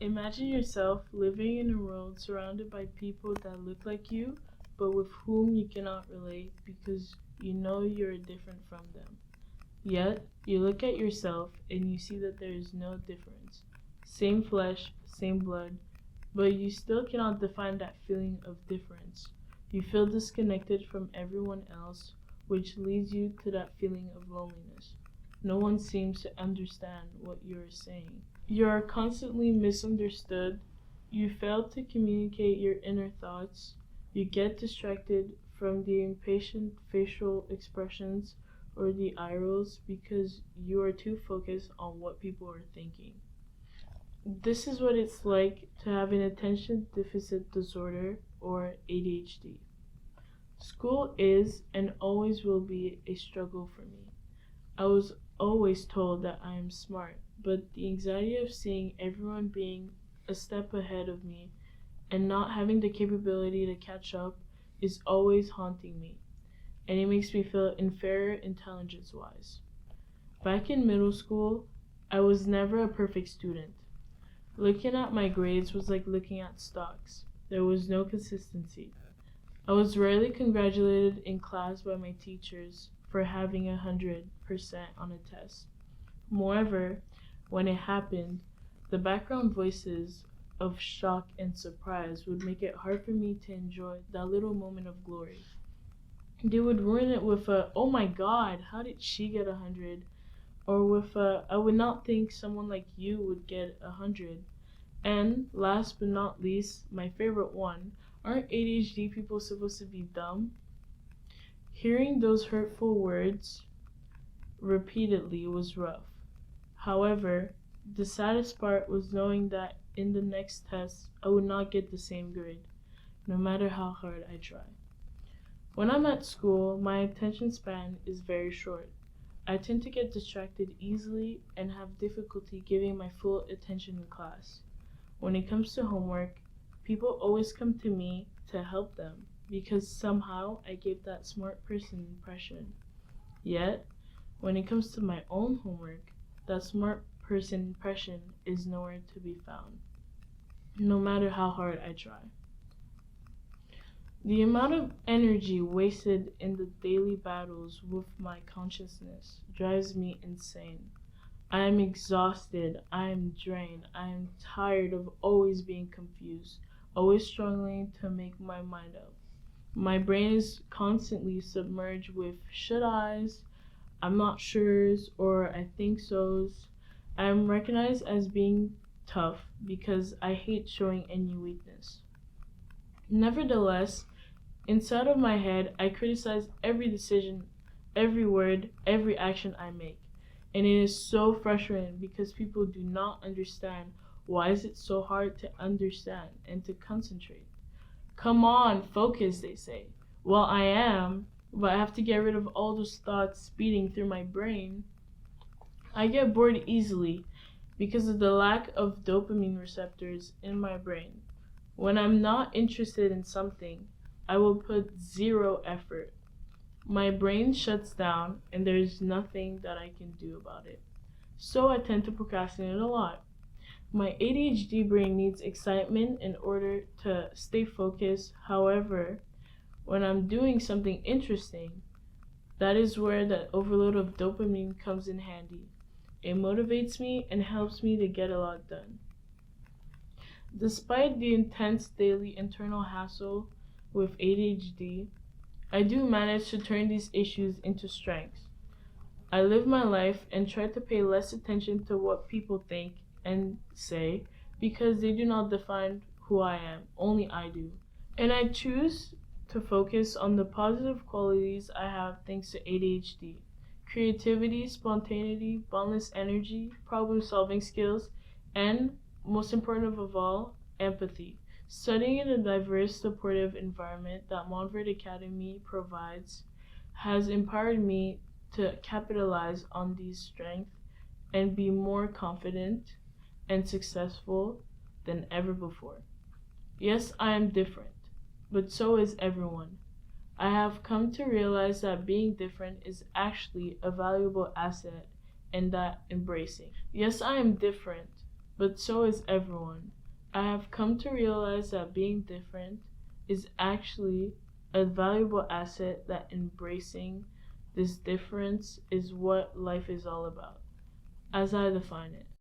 Imagine yourself living in a world surrounded by people that look like you, but with whom you cannot relate because you know you're different from them. Yet, you look at yourself and you see that there is no difference. Same flesh, same blood, but you still cannot define that feeling of difference. You feel disconnected from everyone else, which leads you to that feeling of loneliness. No one seems to understand what you're saying. You are constantly misunderstood. You fail to communicate your inner thoughts. You get distracted from the impatient facial expressions or the eye rolls because you are too focused on what people are thinking. This is what it's like to have an attention deficit disorder or ADHD. School is and always will be a struggle for me. I was always told that I am smart, but the anxiety of seeing everyone being a step ahead of me and not having the capability to catch up is always haunting me, and it makes me feel inferior intelligence wise. Back in middle school, I was never a perfect student. Looking at my grades was like looking at stocks. There was no consistency. I was rarely congratulated in class by my teachers for having 100% on a test. Moreover, when it happened, the background voices of shock and surprise would make it hard for me to enjoy that little moment of glory. They would ruin it with a, "Oh my god, how did she get 100?" Or with a, "I would not think someone like you would get 100." And last but not least, my favorite one, aren't ADHD people supposed to be dumb? Hearing those hurtful words repeatedly was rough. However, the saddest part was knowing that in the next test I would not get the same grade, no matter how hard I try. When I'm at school, my attention span is very short. I tend to get distracted easily and have difficulty giving my full attention in class. When it comes to homework, people always come to me to help them because somehow I give that smart person impression. Yet, when it comes to my own homework, that smart person impression is nowhere to be found, no matter how hard I try. The amount of energy wasted in the daily battles with my consciousness drives me insane. I am exhausted, I am drained, I am tired of always being confused, always struggling to make my mind up. My brain is constantly submerged with should I's, I'm not sure's, or I think so's. I am recognized as being tough because I hate showing any weakness. Nevertheless, inside of my head, I criticize every decision, every word, every action I make. And it is so frustrating because people do not understand why is it so hard to understand and to concentrate. Come on, focus, they say. Well, I am, but I have to get rid of all those thoughts speeding through my brain. I get bored easily because of the lack of dopamine receptors in my brain. When I'm not interested in something, I will put zero effort. My brain shuts down and there is nothing that I can do about it. So I tend to procrastinate a lot. My ADHD brain needs excitement in order to stay focused. However, when I'm doing something interesting, that is where the overload of dopamine comes in handy. It motivates me and helps me to get a lot done. Despite the intense daily internal hassle with ADHD, I do manage to turn these issues into strengths. I live my life and try to pay less attention to what people think and say because they do not define who I am, only I do. And I choose to focus on the positive qualities I have thanks to ADHD. Creativity, spontaneity, boundless energy, problem solving skills, and, most important of all, empathy. Studying in a diverse, supportive environment that Montfort Academy provides has empowered me to capitalize on these strengths and be more confident and successful than ever before. Yes, I am different, but so is everyone. I have come to realize that being different is actually a valuable asset and that embracing. Yes, I am different, but so is everyone. I have come to realize that being different is actually a valuable asset, that embracing this difference is what life is all about, as I define it.